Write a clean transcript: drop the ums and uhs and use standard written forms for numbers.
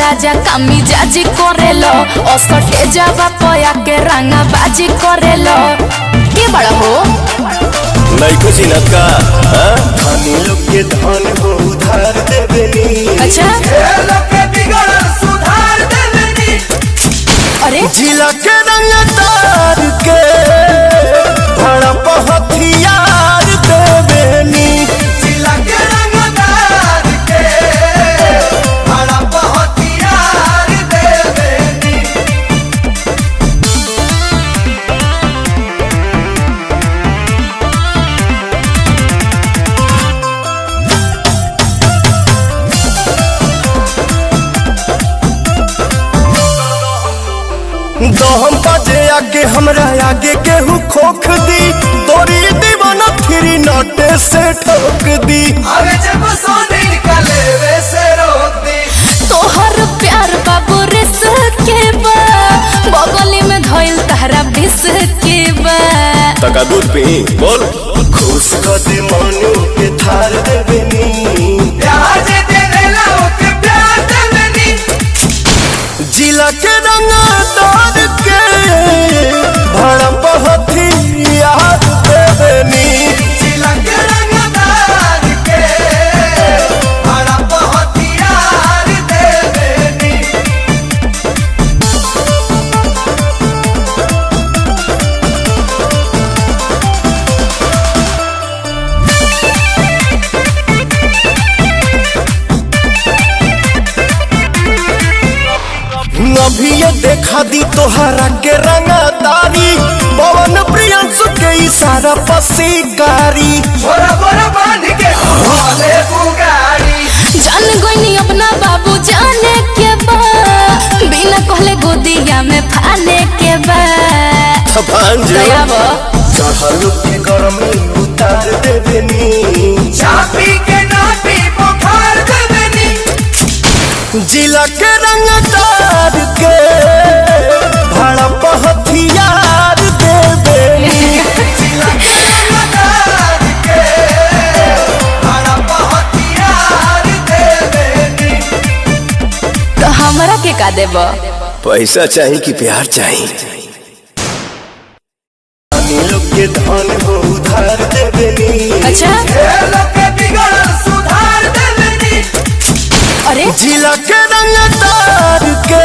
राजा कामी जाजी करेलो असटे जावा पया के रंगा बाजी करेलो के बड़ा हो नहीं खुशी न का धनी लोग के धन हो उधार देवेनी। अच्छा लोग के बिगड़ सुधार देवेनी। अरे जिला के रंगदार के भड़प हथियार देवेनी। जिला के रंगदार के भड़प हथियार देवेनी। दहम बाजे आगे हमरा आगे केहू खोख दी तोरी दीवाना फिरी नोटे से ठोक दी। अरे जब सोने निकले वैसे रोक दी। तोहर प्यार बाबू रिस के बा बगली में धइल तहरा बिस के बा तका दूध पी बोल खुश कर दे मनु के थार देवेनी। प्यार जे देवेला ओके प्यार देवेनी। जिला के रंगदार के भड़प हथियार देवेनी। जिला के रंगदार के भड़प हथियार देवेनी। अभी ये देखा दी तोहरा के रंगदारी पवन प्रियंसु के इशारा पसीकारी। छोरा बोरा बांध के भोले बुगारी। जान गोइनी अपना बाबू जाने के बा बिना कहले गोदिया में फाने के बा दयावा चढ़ल के गरमी उतार देवेनी। चापी के नाटी बुखार देवेनी। जिला के रंगदार के भड़प हथियार देवेनी। जिला के रंगदार के भड़प हथियार देवेनी। तो हमरा के का देबो पैसा चाहिए कि प्यार चाहिए। लोग के धन हो उधार देवेनी। अच्छा लोग के बिगड़ सुधार देवेनी। अरे जिला के रंगदार के